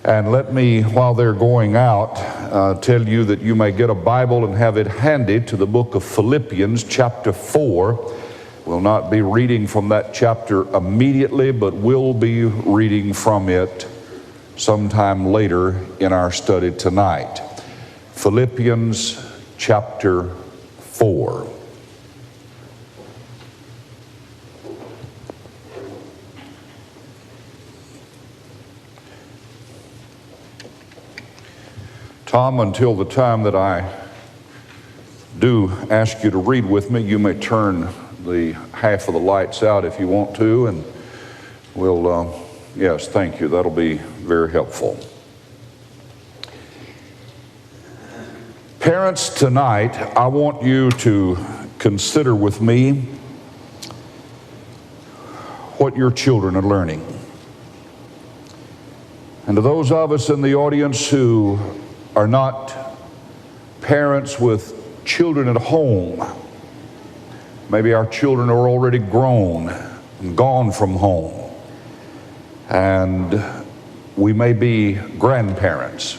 And let me, while they're going out, tell you that you may get a Bible and have it handy to the book of Philippians chapter 4. We'll not be reading from that chapter immediately, but we'll be reading from it sometime later in our study tonight. Philippians chapter 4. Tom, until the time that I do ask you to read with me, you may turn the half of the lights out if you want to, and we'll, yes, thank you. That'll be very helpful. Parents, tonight, I want you to consider with me what your children are learning. And to those of us in the audience who are not parents with children at home, maybe our children are already grown and gone from home, and we may be grandparents.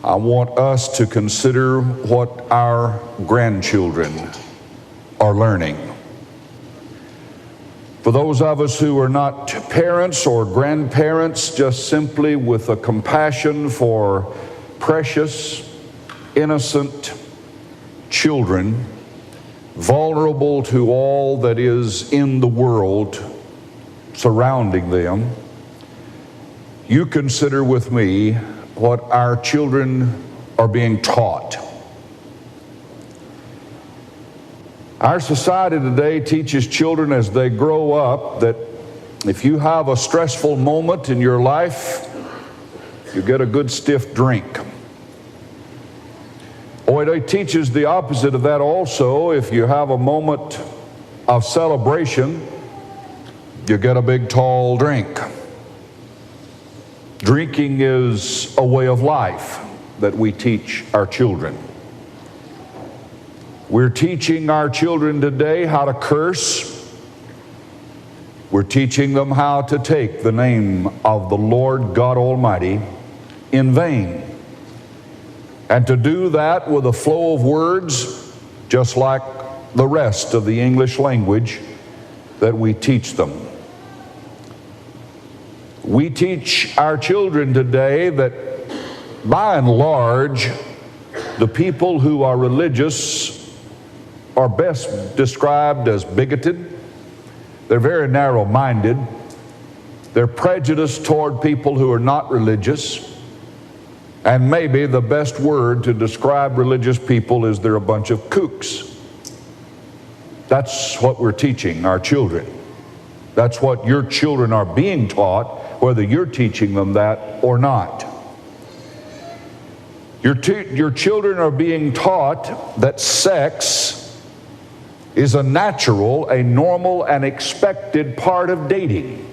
I want us to consider what our grandchildren are learning. For those of us who are not parents or grandparents, just simply with a compassion for precious, innocent children, vulnerable to all that is in the world surrounding them, you consider with me what our children are being taught. Our society today teaches children as they grow up that if you have a stressful moment in your life, you get a good stiff drink. Or it teaches the opposite of that also. If you have a moment of celebration, you get a big tall drink. Drinking is a way of life that we teach our children. We're teaching our children today how to curse. We're teaching them how to take the name of the Lord God Almighty in vain. And to do that with a flow of words, just like the rest of the English language that we teach them. We teach our children today that, by and large, the people who are religious are best described as bigoted. They're very narrow-minded. They're prejudiced toward people who are not religious. And maybe the best word to describe religious people is they're a bunch of kooks. That's what we're teaching our children. That's what your children are being taught, whether you're teaching them that or not. Your children are being taught that sex is a natural, a normal, and expected part of dating.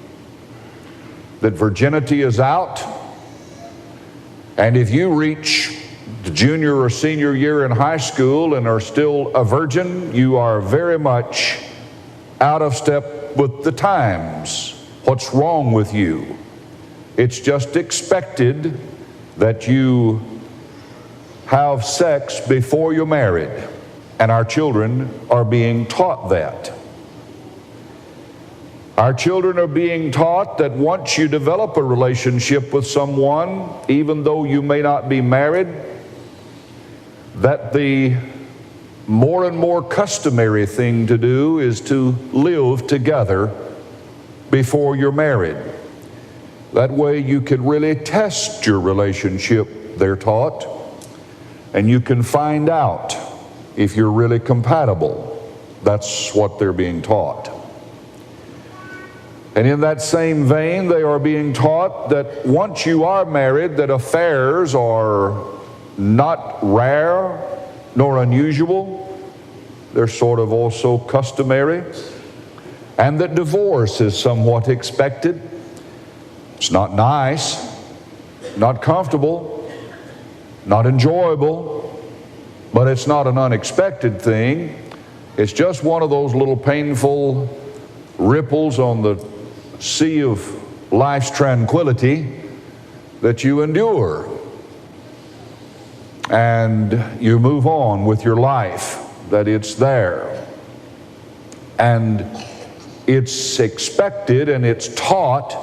That virginity is out. And if you reach the junior or senior year in high school and are still a virgin, you are very much out of step with the times. What's wrong with you? It's just expected that you have sex before you're married. And our children are being taught that. Our children are being taught that once you develop a relationship with someone, even though you may not be married, that the more and more customary thing to do is to live together before you're married. That way you can really test your relationship, they're taught, and you can find out if you're really compatible. That's what they're being taught. And in that same vein, they are being taught that once you are married, that affairs are not rare nor unusual. They're sort of also customary. And that divorce is somewhat expected. It's not nice, not comfortable, not enjoyable, but it's not an unexpected thing. It's just one of those little painful ripples on the sea of life's tranquility that you endure and you move on with your life, that it's there. And it's expected and it's taught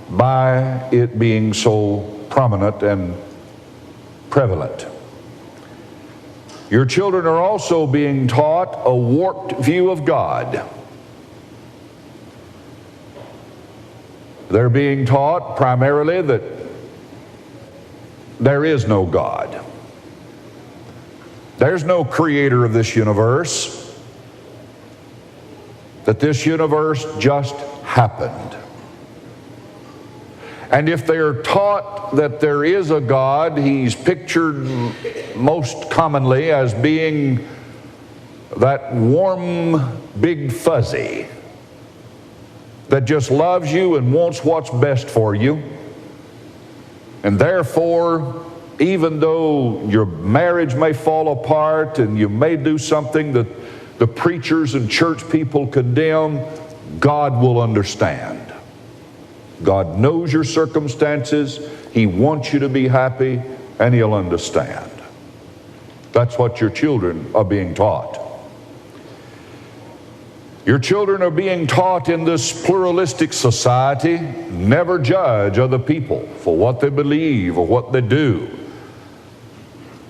by it being so prominent and prevalent. Your children are also being taught a warped view of God. They're being taught primarily that there is no God. There's no creator of this universe. That this universe just happened. And if they are taught that there is a God, he's pictured most commonly as being that warm, big fuzzy that just loves you and wants what's best for you. And therefore, even though your marriage may fall apart and you may do something that the preachers and church people condemn, God will understand. God knows your circumstances. He wants you to be happy, and he'll understand. That's what your children are being taught. Your children are being taught in this pluralistic society, never judge other people for what they believe or what they do.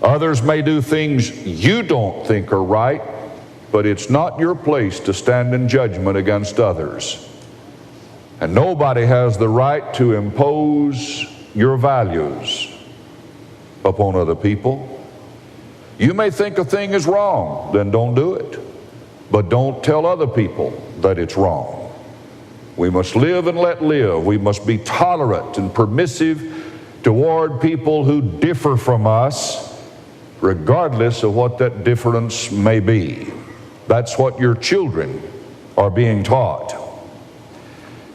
Others may do things you don't think are right, but it's not your place to stand in judgment against others. And nobody has the right to impose your values upon other people. You may think a thing is wrong, then don't do it. But don't tell other people that it's wrong. We must live and let live. We must be tolerant and permissive toward people who differ from us, regardless of what that difference may be. That's what your children are being taught.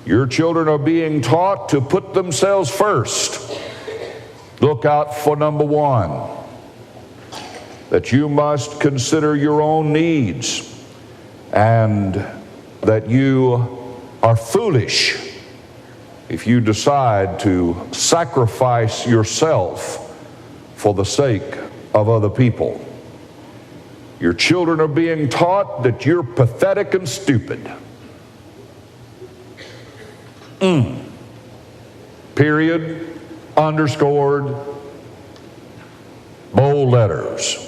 Your children are being taught to put themselves first. Look out for number one, that you must consider your own needs, and that you are foolish if you decide to sacrifice yourself for the sake of other people. Your children are being taught that you're pathetic and stupid. Period, underscored, bold letters.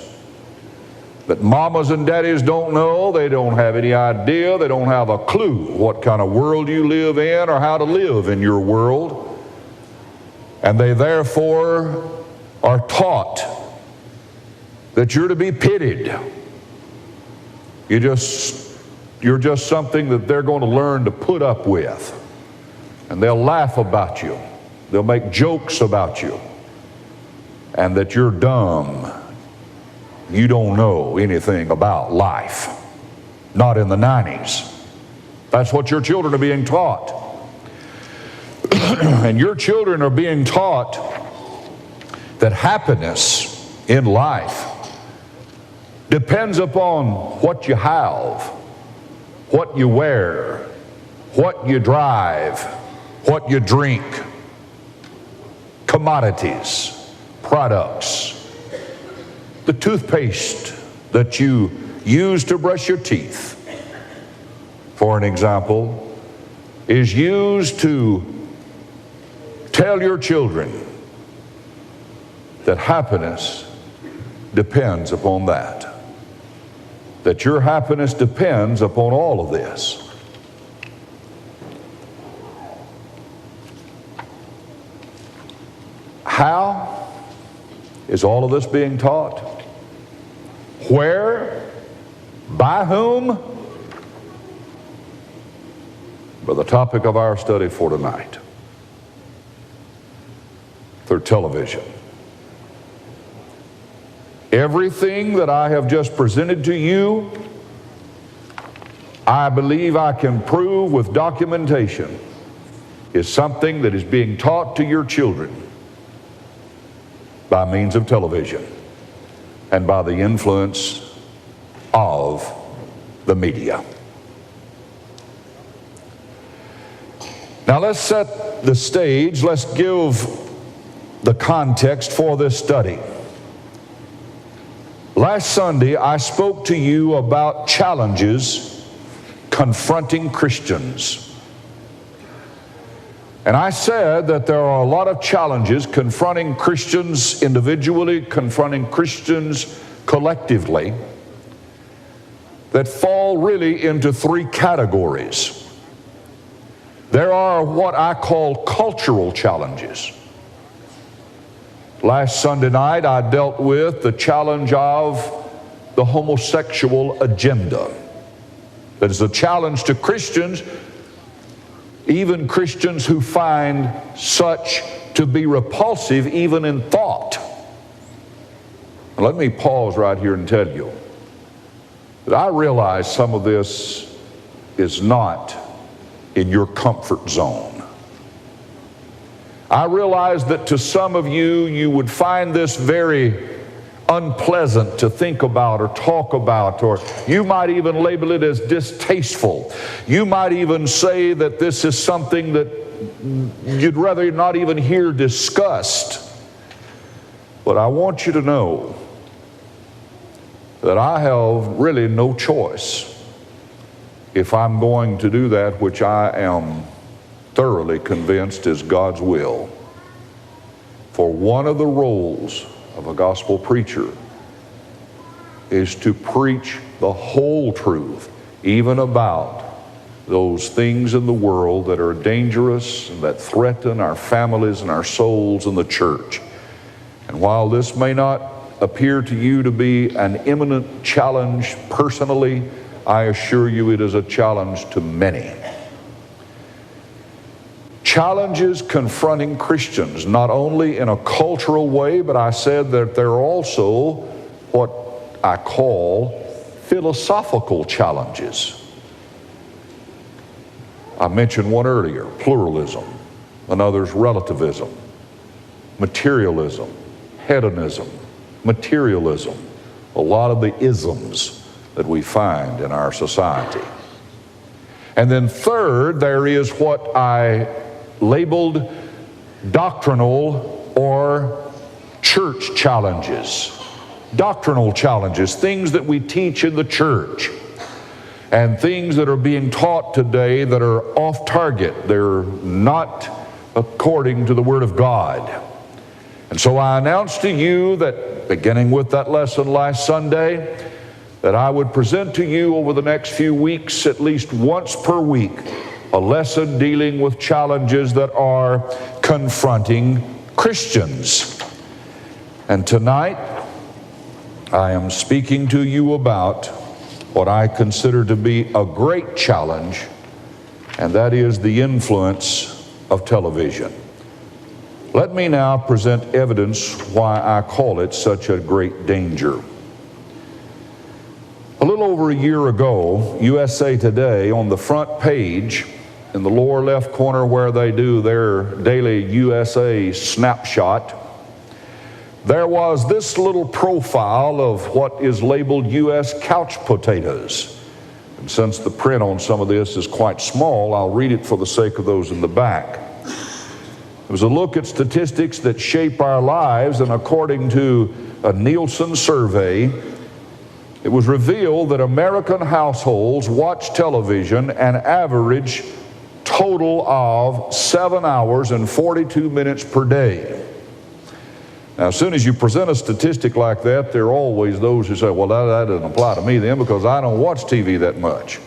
That mamas and daddies don't know, they don't have any idea, they don't have a clue what kind of world you live in or how to live in your world. And they therefore are taught that you're to be pitied. You're just something that they're going to learn to put up with. And they'll laugh about you. They'll make jokes about you. And that you're dumb. You don't know anything about life. Not in the 90s. That's what your children are being taught. And your children are being taught that happiness in life depends upon what you have, what you wear, what you drive, what you drink, commodities, products. The toothpaste that you use to brush your teeth, for an example, is used to tell your children that happiness depends upon that. That your happiness depends upon all of this. How is all of this being taught? Where? By whom? But the topic of our study for tonight. Through television. Everything that I have just presented to you, I believe I can prove with documentation, is something that is being taught to your children by means of television and by the influence of the media. Now let's set the stage. Let's give the context for this study. Last Sunday, I spoke to you about challenges confronting Christians. And I said that there are a lot of challenges confronting Christians individually, confronting Christians collectively, that fall really into three categories. There are what I call cultural challenges. Last Sunday night, I dealt with the challenge of the homosexual agenda. That is a challenge to Christians, even Christians who find such to be repulsive even in thought. And let me pause right here and tell you that I realize some of this is not in your comfort zone. I realize that to some of you, you would find this very unpleasant to think about or talk about, or you might even label it as distasteful. You might even say that this is something that you'd rather not even hear discussed. But I want you to know that I have really no choice if I'm going to do that which I am thoroughly convinced is God's will. For one of the roles of a gospel preacher is to preach the whole truth, even about those things in the world that are dangerous and that threaten our families and our souls in the church. And while this may not appear to you to be an imminent challenge personally, I assure you it is a challenge to many. Challenges confronting Christians, not only in a cultural way, but I said that there are also what I call philosophical challenges. I mentioned one earlier, pluralism. Another's relativism, materialism, hedonism, materialism. A lot of the isms that we find in our society. And then third, there is what I labeled doctrinal or church challenges. Doctrinal challenges, things that we teach in the church and things that are being taught today that are off target. They're not according to the Word of God. And so I announced to you that beginning with that lesson last Sunday, that I would present to you over the next few weeks, at least once per week, a lesson dealing with challenges that are confronting Christians. And tonight, I am speaking to you about what I consider to be a great challenge, and that is the influence of television. Let me now present evidence why I call it such a great danger. A little over a year ago, USA Today, on the front page, in the lower left corner where they do their daily USA snapshot, there was this little profile of what is labeled U.S. couch potatoes. And since the print on some of this is quite small, I'll read it for the sake of those in the back. It was a look at statistics that shape our lives, and according to a Nielsen survey, it was revealed that American households watch television an average total of 7 hours and 42 minutes per day. Now, as soon as you present a statistic like that, there are always those who say, well, that doesn't apply to me then because I don't watch TV that much.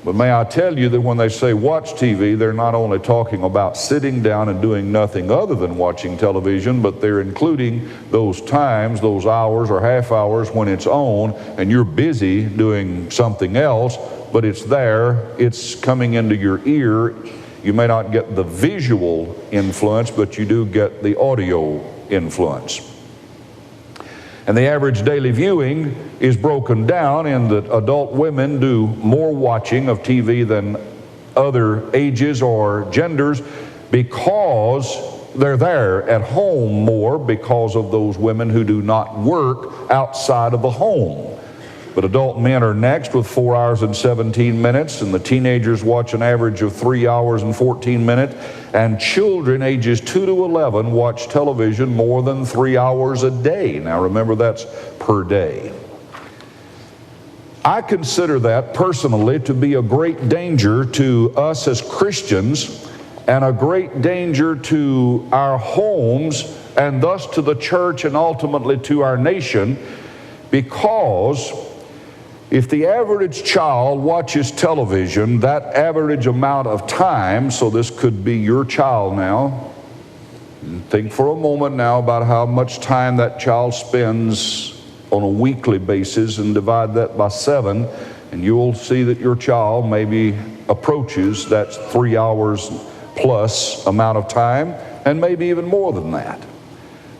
But may I tell you that when they say watch TV, they're not only talking about sitting down and doing nothing other than watching television, but they're including those times, those hours or half hours when it's on and you're busy doing something else, but it's there, it's coming into your ear. You may not get the visual influence, but you do get the audio influence. And the average daily viewing is broken down in that adult women do more watching of TV than other ages or genders because they're there at home more because of those women who do not work outside of the home. But adult men are next with 4 hours and 17 minutes, and the teenagers watch an average of 3 hours and 14 minutes, and children ages 2 to 11 watch television more than 3 hours a day. Now remember, that's per day. I consider that personally to be a great danger to us as Christians and a great danger to our homes and thus to the church and ultimately to our nation, because if the average child watches television that average amount of time, so this could be your child now, think for a moment now about how much time that child spends on a weekly basis and divide that by 7, and you'll see that your child maybe approaches that 3 hours plus amount of time, and maybe even more than that.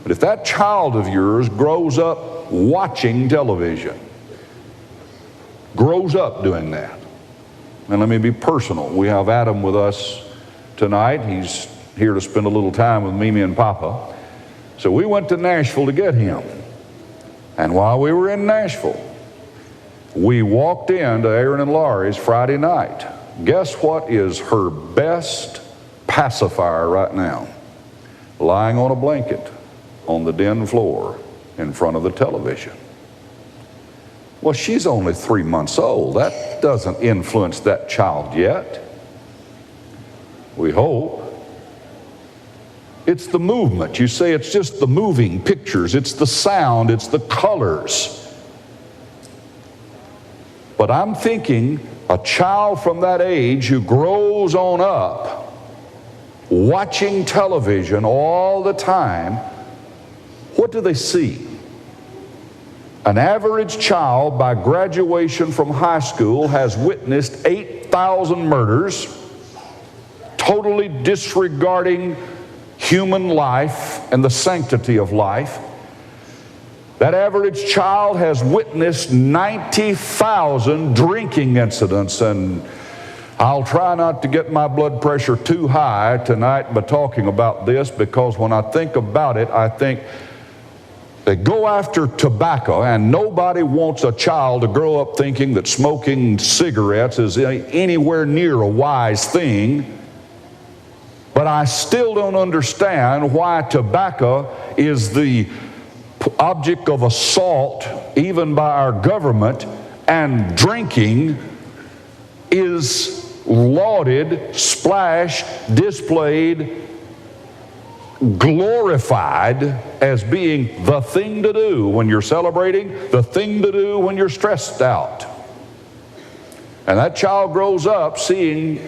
But if that child of yours grows up watching television, grows up doing that, and let me be personal, we have Adam with us tonight. He's here to spend a little time with Mimi and Papa. So we went to Nashville to get him. And while we were in Nashville, we walked into Aaron and Laurie's Friday night. Guess what is her best pacifier right now? Lying on a blanket on the den floor in front of the television. Well, she's only 3 months old. That doesn't influence that child yet. We hope. It's the movement. You say it's just the moving pictures. It's the sound. It's the colors. But I'm thinking a child from that age who grows on up watching television all the time, what do they see? An average child by graduation from high school has witnessed 8,000 murders, totally disregarding human life and the sanctity of life. That average child has witnessed 90,000 drinking incidents, and I'll try not to get my blood pressure too high tonight by talking about this, because when I think about it, I think they go after tobacco, and nobody wants a child to grow up thinking that smoking cigarettes is anywhere near a wise thing. But I still don't understand why tobacco is the object of assault even by our government, and drinking is lauded, splashed, displayed, glorified as being the thing to do when you're celebrating, the thing to do when you're stressed out. And that child grows up seeing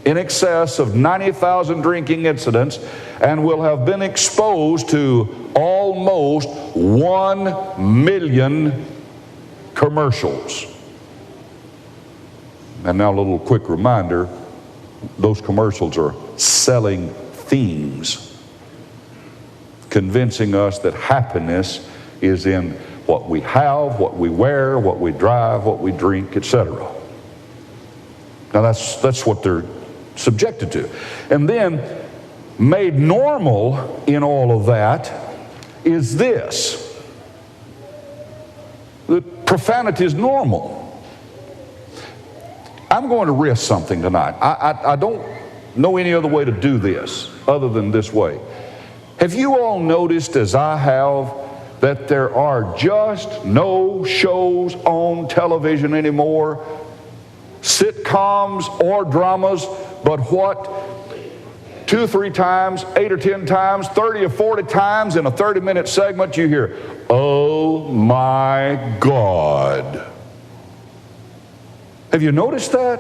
in excess of 90,000 drinking incidents and will have been exposed to almost 1 million commercials. And now a little quick reminder, those commercials are selling things, convincing us that happiness is in what we have, what we wear, what we drive, what we drink, etc. Now that's what they're subjected to. And then made normal in all of that is this: that profanity is normal. I'm going to risk something tonight. I don't know any other way to do this other than this way. Have you all noticed, as I have, that there are just no shows on television anymore, sitcoms or dramas, but what, 2 or 3 times, 8 or 10 times, 30 or 40 times in a 30-minute segment you hear, "Oh my God." Have you noticed that?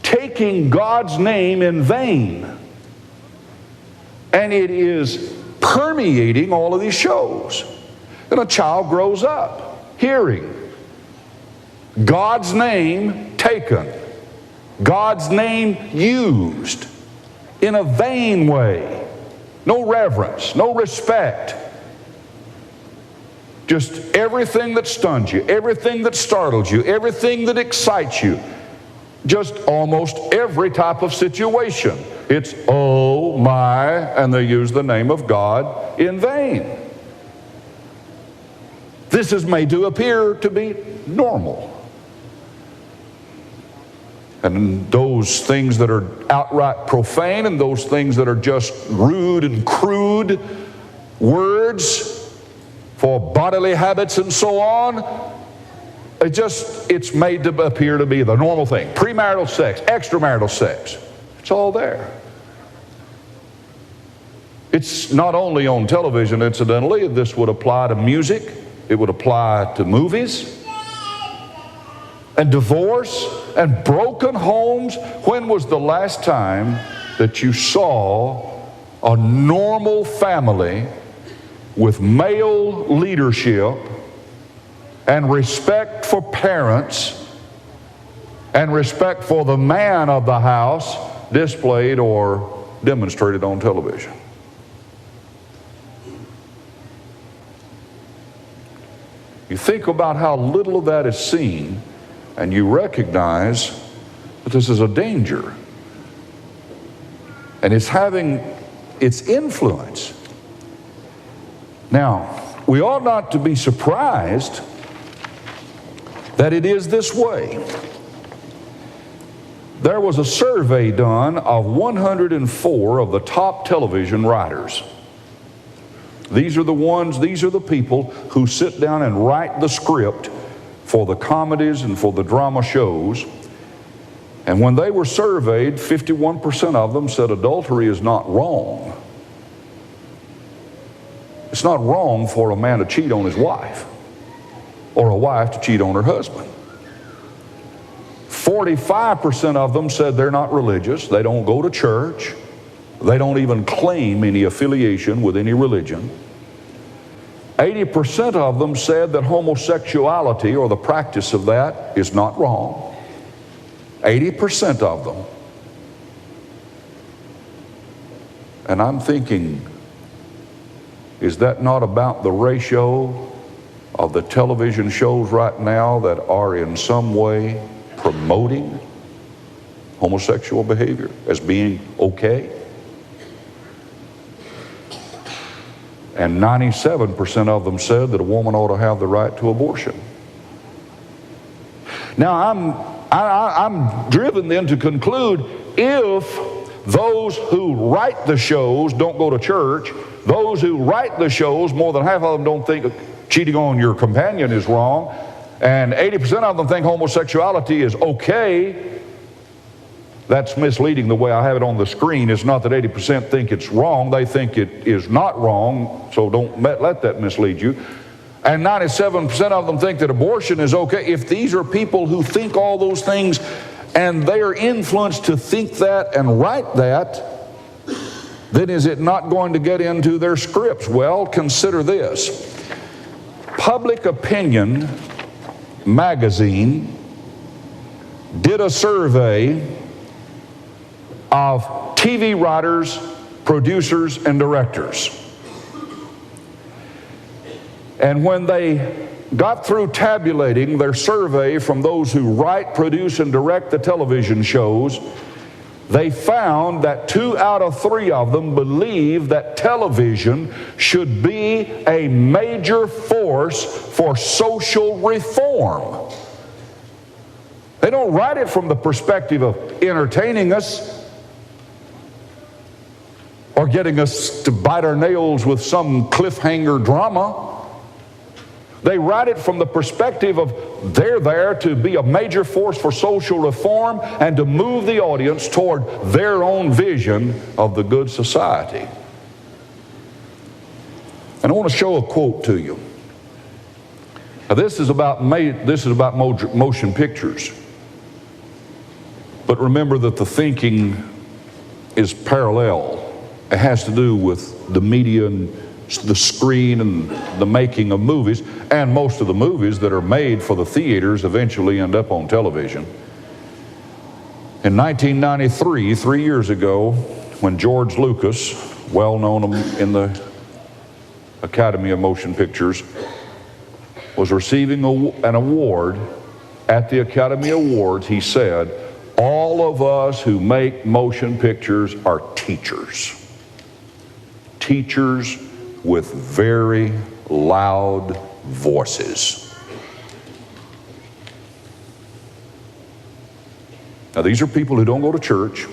Taking God's name in vain. And it is permeating all of these shows. And a child grows up hearing God's name taken, God's name used in a vain way. No reverence, no respect. Just everything that stuns you, everything that startles you, everything that excites you. Just almost every type of situation. It's, oh my, and they use the name of God in vain. This is made to appear to be normal. And those things that are outright profane and those things that are just rude and crude words for bodily habits and so on, it's made to appear to be the normal thing. Premarital sex, extramarital sex, it's all there. It's not only on television, incidentally. This would apply to music. It would apply to movies and divorce and broken homes. When was the last time that you saw a normal family with male leadership and respect for parents and respect for the man of the house displayed or demonstrated on television? You think about how little of that is seen, and you recognize that this is a danger. And it's having its influence. Now, we ought not to be surprised that it is this way. There was a survey done of 104 of the top television writers. These are the people who sit down and write the script for the comedies and for the drama shows. And when they were surveyed, 51% of them said adultery is not wrong. It's not wrong for a man to cheat on his wife or a wife to cheat on her husband. 45% of them said they're not religious, they don't go to church, they don't even claim any affiliation with any religion. 80% of them said that homosexuality or the practice of that is not wrong. 80% of them. And I'm thinking, is that not about the ratio of the television shows right now that are in some way promoting homosexual behavior as being okay? And 97% of them said that a woman ought to have the right to abortion. Now, I'm driven then to conclude, if those who write the shows don't go to church, those who write the shows, more than half of them don't think cheating on your companion is wrong, and 80% of them think homosexuality is okay, that's misleading. The way I have it on the screen is not that 80% think it's wrong, they think it is not wrong, so don't let that mislead you. And 97% of them think that abortion is okay. If these are people who think all those things and they are influenced to think that and write that, then is it not going to get into their scripts? Well, consider this. Public Opinion magazine did a survey of TV writers, producers, and directors. And when they got through tabulating their survey from those who write, produce, and direct the television shows, they found that 2 out of 3 of them believe that television should be a major force for social reform. They don't write it from the perspective of entertaining us or getting us to bite our nails with some cliffhanger drama. They write it from the perspective of they're there to be a major force for social reform and to move the audience toward their own vision of the good society. And I want to show a quote to you. Now, this is about motion pictures. But remember that the thinking is parallel. It has to do with the media and the screen and the making of movies, and most of the movies that are made for the theaters eventually end up on television. In 1993, 3 years ago, when George Lucas, well known in the Academy of Motion Pictures, was receiving an award at the Academy Awards, he said, "All of us who make motion pictures are teachers." Teachers with very loud voices. Now, these are people who don't go to church,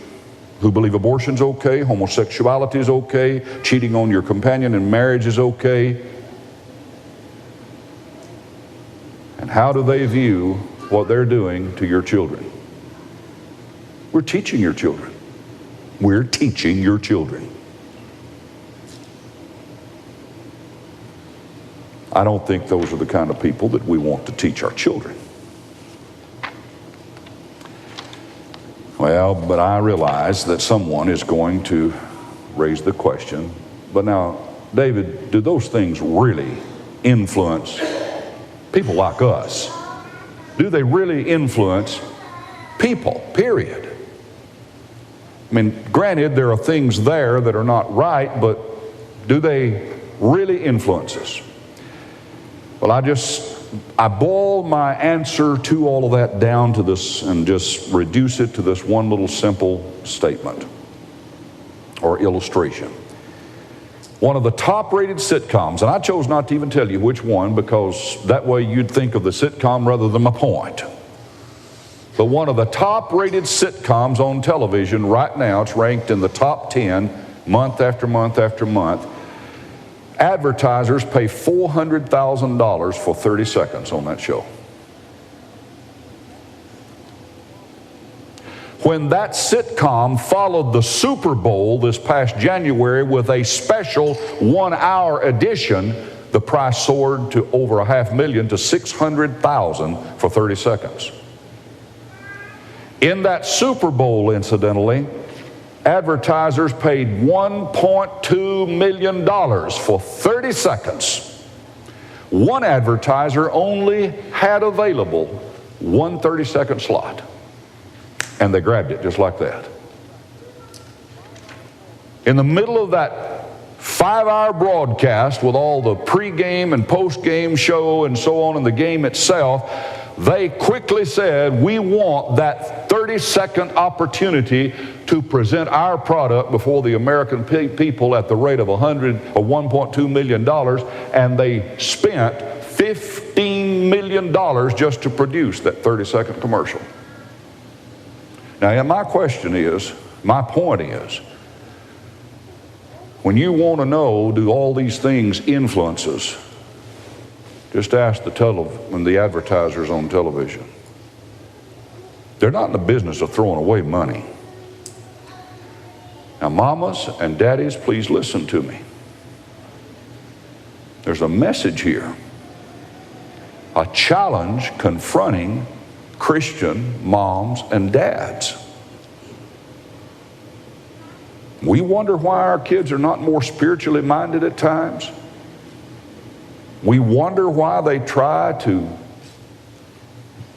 who believe abortion's okay, homosexuality is okay, cheating on your companion in marriage is okay. And how do they view what they're doing to your children? We're teaching your children. We're teaching your children. I don't think those are the kind of people that we want to teach our children. Well, but I realize that someone is going to raise the question, but now, David, do those things really influence people like us? Do they really influence people, period? I mean, granted, there are things there that are not right, but do they really influence us? Well, I boil my answer to all of that down to this and just reduce it to this one little simple statement or illustration. One of the top-rated sitcoms, and I chose not to even tell you which one because that way you'd think of the sitcom rather than my point. But one of the top-rated sitcoms on television right now, it's ranked in the top 10 month after month after month. Advertisers pay $400,000 for 30 seconds on that show. When that sitcom followed the Super Bowl this past January with a special 1-hour edition, the price soared to over $500,000 to $600,000 for 30 seconds. In that Super Bowl, incidentally, advertisers paid $1.2 million for 30 seconds. One advertiser only had available one 30-second slot, and they grabbed it just like that. In the middle of that 5-hour broadcast with all the pregame and postgame show and so on and the game itself, they quickly said, we want that 30-second opportunity to present our product before the American people at the rate of $1.2 million, and they spent $15 million just to produce that 30-second commercial. Now, my point is, when you want to know, do all these things influence us? Just ask the advertisers on television. They're not in the business of throwing away money. Now, mamas and daddies, please listen to me. There's a message here, a challenge confronting Christian moms and dads. We wonder why our kids are not more spiritually minded at times. We wonder why they try to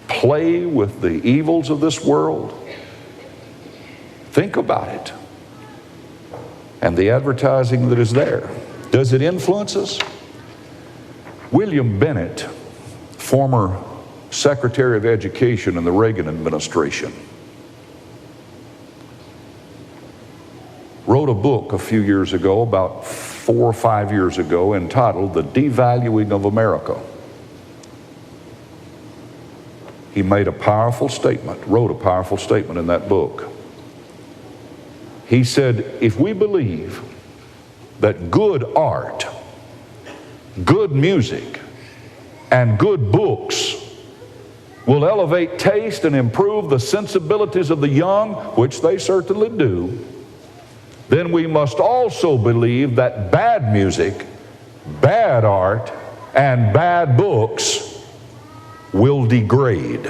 play with the evils of this world. Think about it. And the advertising that is there. Does it influence us? William Bennett, former Secretary of Education in the Reagan administration, wrote a book a few years ago, about 4 or 5 years ago, entitled The Devaluing of America. He made a powerful statement, wrote a powerful statement in that book. He said, if we believe that good art, good music, and good books will elevate taste and improve the sensibilities of the young, which they certainly do, then we must also believe that bad music, bad art, and bad books will degrade.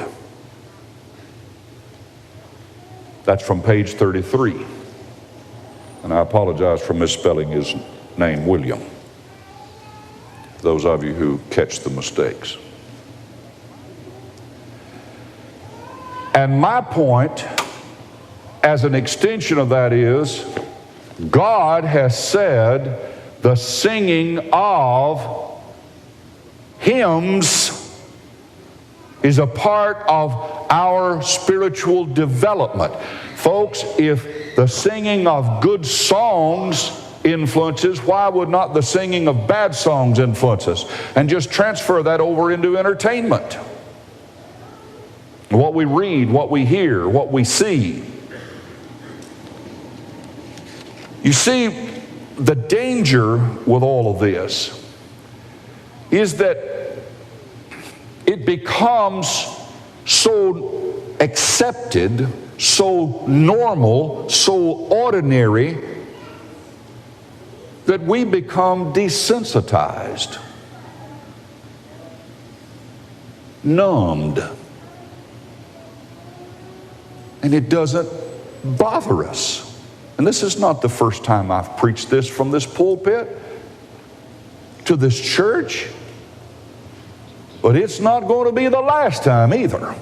That's from page 33. And I apologize for misspelling his name, William. Those of you who catch the mistakes. And my point, as an extension of that, is God has said the singing of hymns is a part of our spiritual development. Folks, if the singing of good songs influences, why would not the singing of bad songs influence us? And just transfer that over into entertainment. What we read, what we hear, what we see. You see, the danger with all of this is that it becomes so accepted, so normal, so ordinary, that we become desensitized, numbed, and it doesn't bother us. And this is not the first time I've preached this from this pulpit to this church, but it's not going to be the last time either.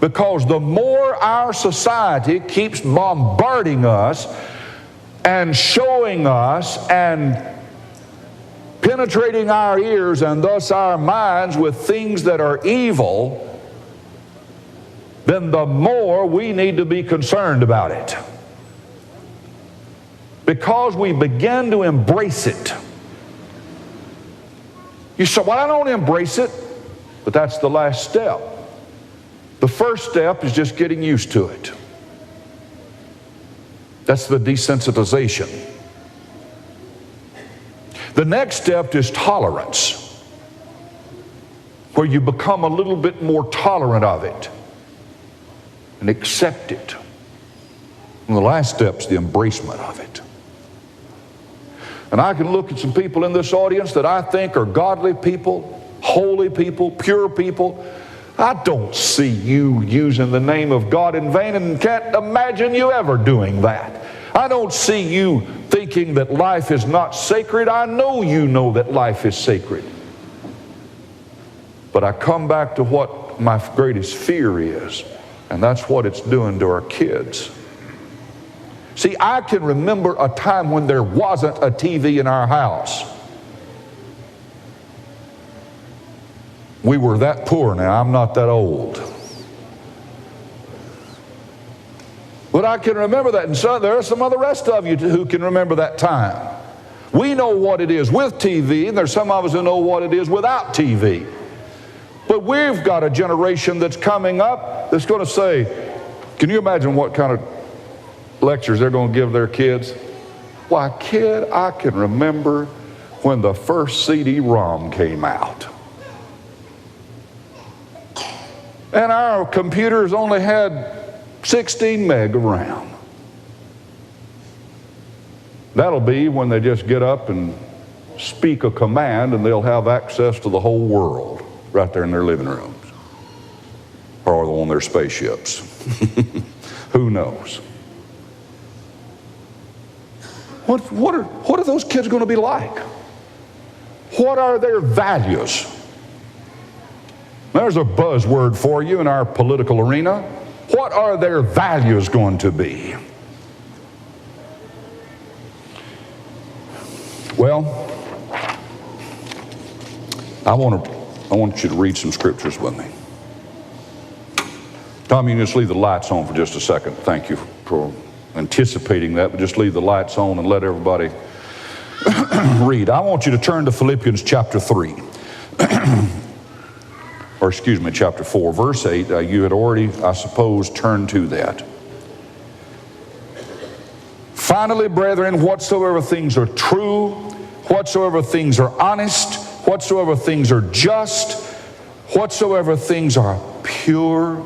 Because the more our society keeps bombarding us and showing us and penetrating our ears and thus our minds with things that are evil, then the more we need to be concerned about it. Because we begin to embrace it. You say, well, I don't embrace it, but that's the last step. The first step is just getting used to it. That's the desensitization. The next step is tolerance, where you become a little bit more tolerant of it and accept it. And the last step is the embracement of it. And I can look at some people in this audience that I think are godly people, holy people, pure people. I don't see you using the name of God in vain, and can't imagine you ever doing that. I don't see you thinking that life is not sacred. I know you know that life is sacred. But I come back to what my greatest fear is, and that's what it's doing to our kids. See, I can remember a time when there wasn't a TV in our house. We were that poor now. I'm not that old. But I can remember that. And so there are some of the rest of you who can remember that time. We know what it is with TV, and there's some of us who know what it is without TV. But we've got a generation that's coming up that's going to say, can you imagine what kind of lectures they're going to give their kids? Why, kid, I can remember when the first CD-ROM came out. And our computers only had 16 meg of RAM. That'll be when they just get up and speak a command and they'll have access to the whole world right there in their living rooms. Or on their spaceships. Who knows? What are those kids going to be like? What are their values? There's a buzzword for you in our political arena. What are their values going to be? Well, I want you to read some scriptures with me. Tom, you can just leave the lights on for just a second. Thank you for anticipating that, but just leave the lights on and let everybody read. I want you to turn to Philippians chapter 3. Or excuse me, chapter 4, verse 8. You had already, I suppose, turned to that. Finally, brethren, whatsoever things are true, whatsoever things are honest, whatsoever things are just, whatsoever things are pure,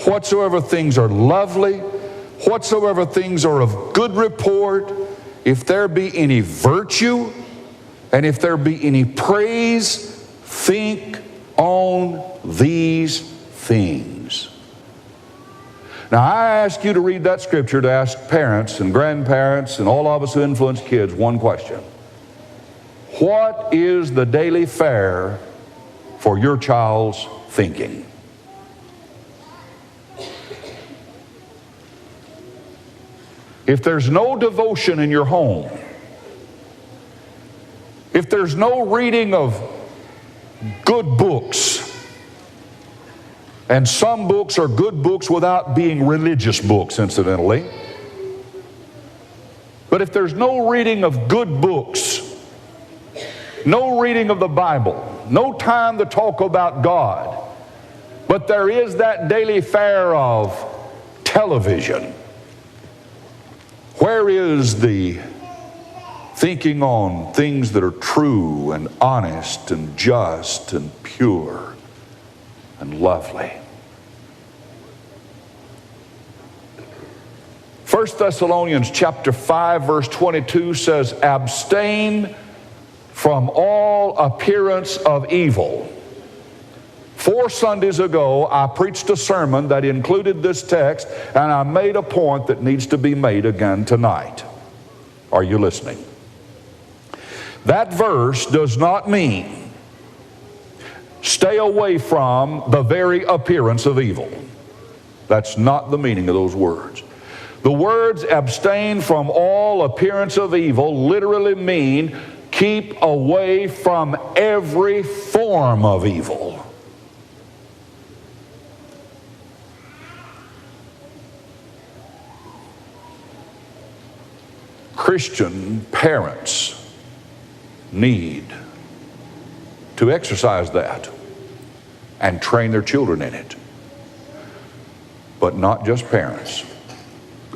whatsoever things are lovely, whatsoever things are of good report, if there be any virtue, and if there be any praise, think on these things. Now, I ask you to read that scripture to ask parents and grandparents and all of us who influence kids one question. What is the daily fare for your child's thinking? If there's no devotion in your home, if there's no reading of good books, and some books are good books without being religious books, incidentally. But But if there's no reading of good books, no reading of the Bible, no time to talk about God, but there is that daily fare of television, where is the thinking on things that are true and honest and just and pure and lovely? 1 Thessalonians chapter 5 verse 22 says, abstain from all appearance of evil. 4 Sundays ago, I preached a sermon that included this text, and I made a point that needs to be made again tonight. Are you listening? That verse does not mean stay away from the very appearance of evil. That's not the meaning of those words. The words abstain from all appearance of evil literally mean keep away from every form of evil. Christian parents need to exercise that and train their children in it. But not just parents.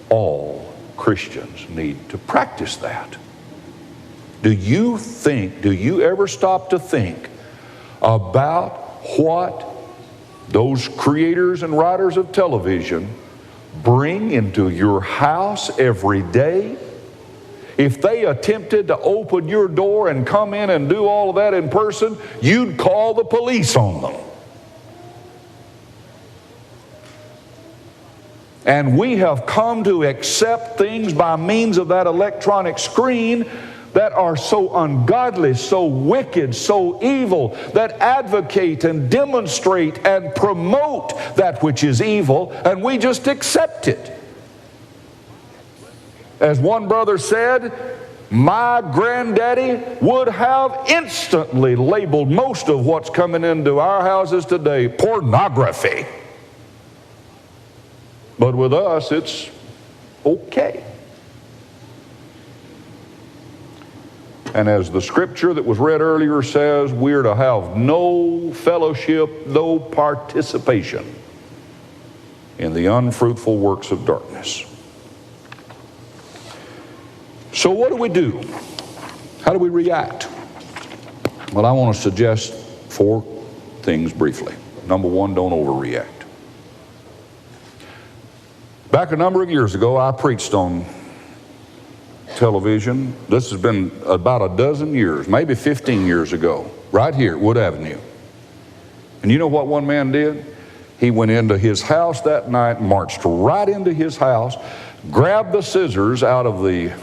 All Christians need to practice that. Do you ever stop to think about what those creators and writers of television bring into your house every day? If they attempted to open your door and come in and do all of that in person, you'd call the police on them. And we have come to accept things by means of that electronic screen that are so ungodly, so wicked, so evil, that advocate and demonstrate and promote that which is evil, and we just accept it. As one brother said, my granddaddy would have instantly labeled most of what's coming into our houses today pornography. But with us, it's okay. And as the scripture that was read earlier says, we're to have no fellowship, no participation in the unfruitful works of darkness. So what do we do? How do we react? Well, I want to suggest 4 things briefly. Number 1, don't overreact. Back a number of years ago, I preached on television. This has been about a dozen years, maybe 15 years ago, right here at Wood Avenue. And you know what one man did? He went into his house that night, marched right into his house, grabbed the scissors out of the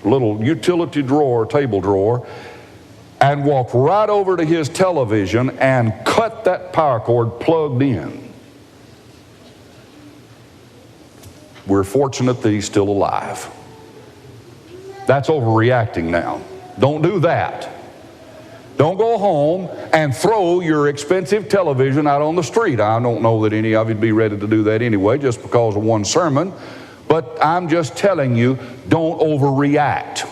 little utility drawer, table drawer, and walked right over to his television and cut that power cord plugged in. We're fortunate that he's still alive. That's overreacting now. Don't do that. Don't go home and throw your expensive television out on the street. I don't know that any of you'd be ready to do that anyway, just because of one sermon. But I'm just telling you, don't overreact.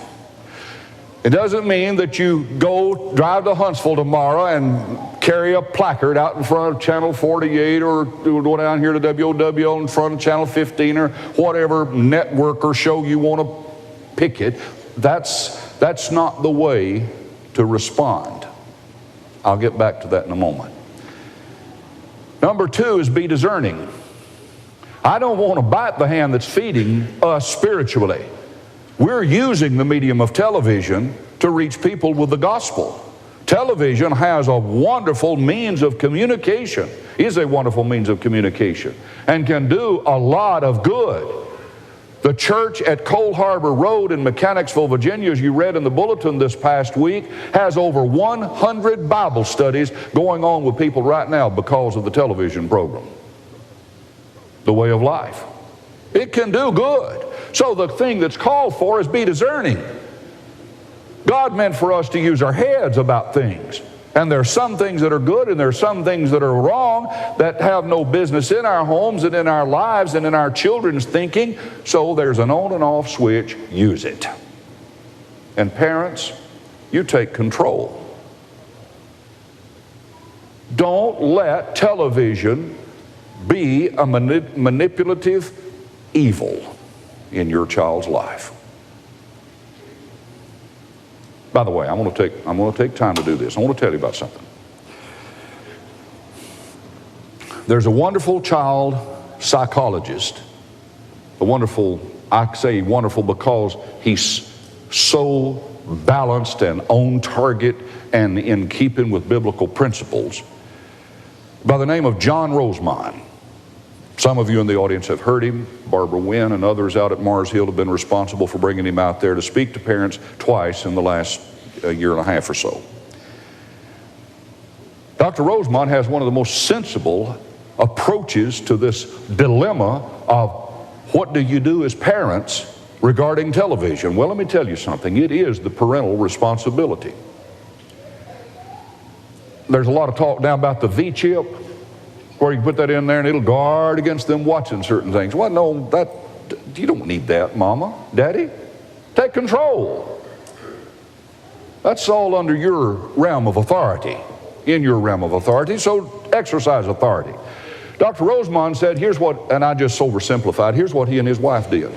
It doesn't mean that you drive to Huntsville tomorrow and carry a placard out in front of Channel 48 or go down here to WOW in front of Channel 15 or whatever network or show you want to picket. That's not the way to respond. I'll get back to that in a moment. Number 2 is be discerning. I don't want to bite the hand that's feeding us spiritually. We're using the medium of television to reach people with the gospel. Television has a wonderful means of communication, is a wonderful means of communication, and can do a lot of good. The church at Coal Harbor Road in Mechanicsville, Virginia, as you read in the bulletin this past week, has over 100 Bible studies going on with people right now because of the television program, The Way of Life. It can do good. So the thing that's called for is be discerning. God meant for us to use our heads about things. And there's some things that are good and there's some things that are wrong that have no business in our homes and in our lives and in our children's thinking. So there's an on and off switch. Use it. And parents, you take control. Don't let television be a manipulative evil in your child's life. By the way, I'm going to take time to do this. I want to tell you about something. There's a wonderful child psychologist. I say wonderful because he's so balanced and on target and in keeping with biblical principles, by the name of John Rosemond. Some of you in the audience have heard him. Barbara Wynn and others out at Mars Hill have been responsible for bringing him out there to speak to parents twice in the last year and a half or so. Dr. Rosemond has one of the most sensible approaches to this dilemma of what do you do as parents regarding television. Well, let me tell you something. It is the parental responsibility. There's a lot of talk now about the V-chip, where you can put that in there and it'll guard against them watching certain things. Well, no, you don't need that, Mama, Daddy. Take control. That's all under your realm of authority, in your realm of authority, so exercise authority. Dr. Rosemond said, here's what, and I just oversimplified, here's what he and his wife did.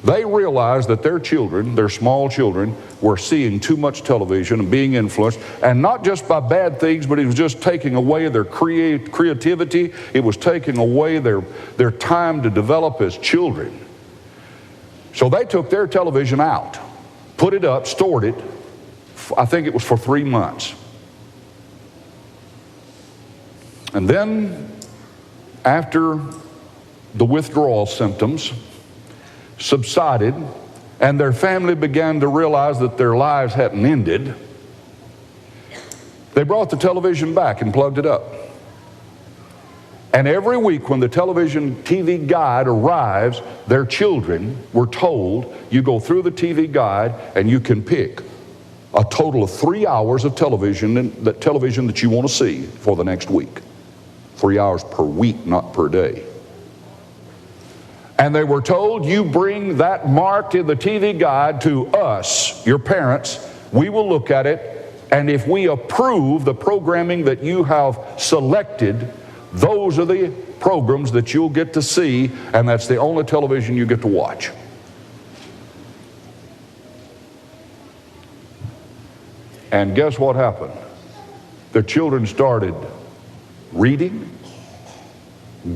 They realized that their children, their small children, were seeing too much television and being influenced, and not just by bad things, but it was just taking away their creativity. It was taking away their time to develop as children. So they took their television out, put it up, stored it, I think it was for 3 months. And then, after the withdrawal symptoms subsided and their family began to realize that their lives hadn't ended, they brought the television back and plugged it up. And every week when the TV guide arrives, their children were told, you go through the TV guide and you can pick a total of 3 hours of television that you want to see for the next week. 3 hours per week, not per day. And they were told, you bring that marked in the TV guide to us, your parents. We will look at it, and if we approve the programming that you have selected, those are the programs that you'll get to see, and that's the only television you get to watch. And guess what happened? The children started reading,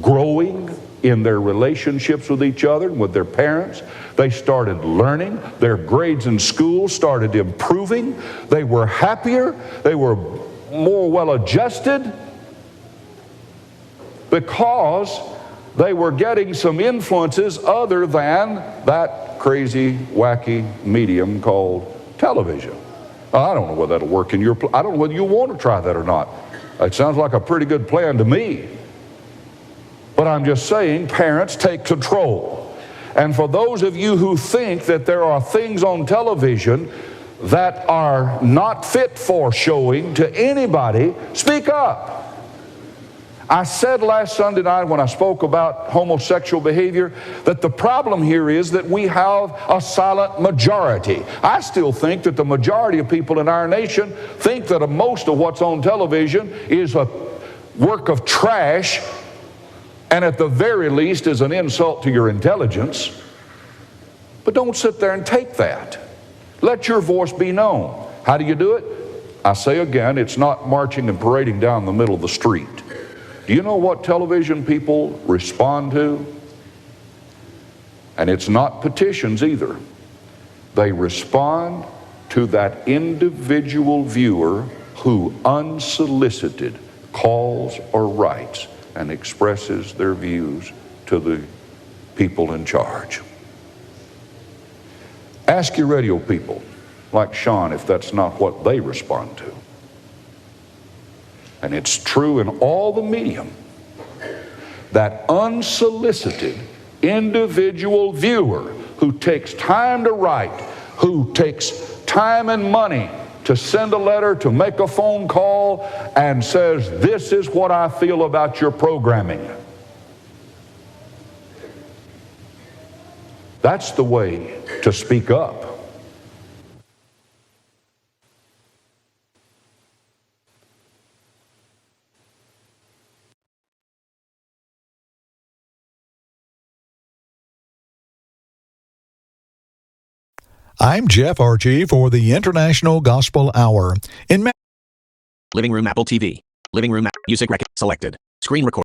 growing in their relationships with each other and with their parents. They started learning. Their grades in school started improving. They were happier. They were more well-adjusted because they were getting some influences other than that crazy, wacky medium called television. I don't know whether that'll work in your I don't know whether you want to try that or not. It sounds like a pretty good plan to me. But I'm just saying, parents, take control. And for those of you who think that there are things on television that are not fit for showing to anybody, speak up. I said last Sunday night when I spoke about homosexual behavior that the problem here is that we have a silent majority. I still think that the majority of people in our nation think that most of what's on television is a work of trash, and at the very least is an insult to your intelligence. But don't sit there and take that. Let your voice be known. How do you do it? I say again, it's not marching and parading down the middle of the street. Do you know what television people respond to? And it's not petitions either. They respond to that individual viewer who unsolicited calls or writes and expresses their views to the people in charge. Ask your radio people, like Sean, if that's not what they respond to. And it's true in all the medium. That unsolicited individual viewer who takes time to write, who takes time and money to send a letter, to make a phone call, and says, this is what I feel about your programming. That's the way to speak up. I'm Jeff Archie for the International Gospel Hour. In Living room Apple TV. Living room music selected. Screen record.